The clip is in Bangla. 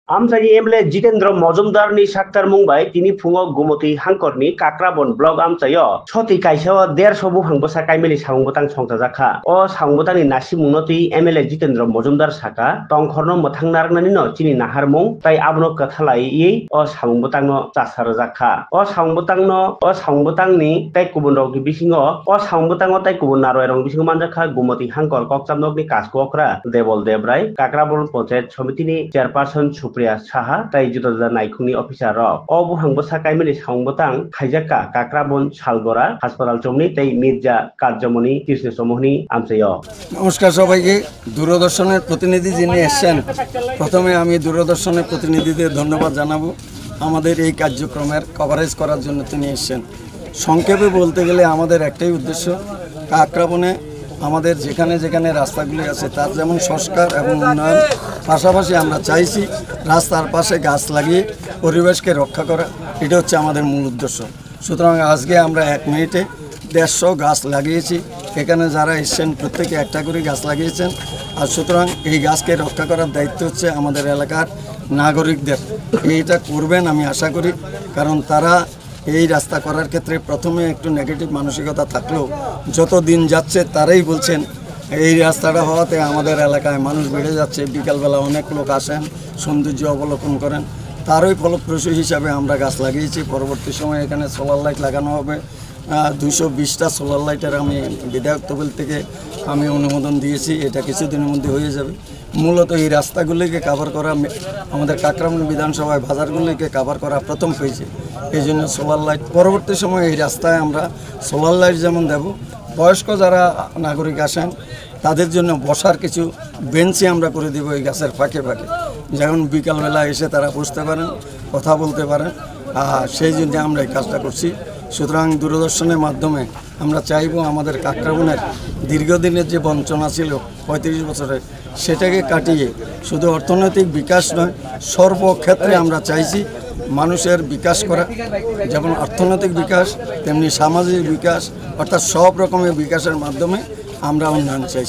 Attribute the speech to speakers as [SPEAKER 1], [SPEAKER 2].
[SPEAKER 1] Amsari Emle Jitendra Mozumdar ni Shakhtar Mumbai tini phungo Gumoti Hangkorni Kakrabon blog amsayo Choti kaisao der sobu hangbosa kaimeli saungbotang songtajaka o saungbotangni nasimungno MLA Jitendra Mozumdar saka tongkhorno mothangnaraknani no chini naharmung tai abono kathalai o saungbotangno chasarjaka o saungbotangni tai kubun rokni bisingo o saungbotango tai kubun naroi rong bisingo manjaka Gumoti Hangkor kokchamnokni kaskokra Debol Debrai Kakrabon Panchayat Somitini chairperson Supriya Saha tai juda naikungni officer rok o buhang bosa kaimeli saungbotang khaijaka Kakrabon Salgora Hospital Chomni tai Mirza Karjamoni Krishna Somohni amsayo
[SPEAKER 2] নমস্কার সবাইকে দূরদর্শনের প্রতিনিধি যিনি এসেছেন প্রথমে আমি দূরদর্শনের প্রতিনিধিদের ধন্যবাদ জানাবো আমাদের এই কার্যক্রমের কভারেজ করার জন্য তিনি এসেছেন সংক্ষেপে বলতে গেলে আমাদের একটাই উদ্দেশ্য কাকরাবনে আমাদের যেখানে যেখানে রাস্তাগুলি আছে তার যেমন সংস্কার এবং উন্নয়ন পাশাপাশি আমরা চাইছি রাস্তার পাশে গাছ লাগিয়ে পরিবেশকে রক্ষা করা এটা হচ্ছে আমাদের মূল উদ্দেশ্য সুতরাং আজকে আমরা 1 মিনিটে 150 গাছ লাগিয়েছি এখানে যারা এসেছেন প্রত্যেকে একটা করে গাছ লাগিয়েছেন আর সুতরাং এই গাছকে রক্ষা করার দায়িত্ব হচ্ছে আমাদের এলাকার নাগরিকদের এইটা করবেন আমি আশা করি কারণ তারা এই রাস্তা করার ক্ষেত্রে প্রথমে একটু নেগেটিভ মানসিকতা থাকলেও যত দিন যাচ্ছে তারাই বলছেন এই রাস্তাটা হওয়াতে আমাদের এলাকায় মানুষ বেড়ে যাচ্ছে বিকালবেলা অনেক লোক আসেন সৌন্দর্য অবলোকন করেন তারই ফলপ্রসূ হিসাবে আমরা গাছ লাগিয়েছি পরবর্তী সময়ে এখানে সোলার লাইট লাগানো হবে 220টা সোলার লাইটের আমি বিধায়ক তহবিল থেকে আমি অনুমোদন দিয়েছি এটা কিছুদিনের মধ্যে হয়ে যাবে মূলত এই রাস্তাগুলিকে কভার করা আমাদের কাকরাবন বিধানসভায় বাজারগুলিকে কভার করা প্রথম হয়েছে এই জন্য সোলার লাইট পরবর্তী সময়ে এই রাস্তায় আমরা সোলার লাইট যেমন দেব বয়স্ক যারা নাগরিক আসেন তাদের জন্য বসার কিছু বেঞ্চি আমরা করে দেব এই গাছের ফাঁকে ফাঁকে যেমন বিকালবেলা এসে তারা বসতে পারেন কথা বলতে পারেন সেই জন্য আমরা এই কাজটা করছি সুতরাং দূরদর্শনের মাধ্যমে আমরা চাইব আমাদের কাকরাবনের দীর্ঘদিনের যে বঞ্চনা ছিল 35 বছরের সেটাকে কাটিয়ে শুধু অর্থনৈতিক বিকাশ নয় সর্বক্ষেত্রে আমরা চাইছি মানুষের বিকাশ করা যেমন অর্থনৈতিক বিকাশ তেমনি সামাজিক বিকাশ অর্থাৎ সব রকমের বিকাশের মাধ্যমে আমরা উন্নয়ন চাইছি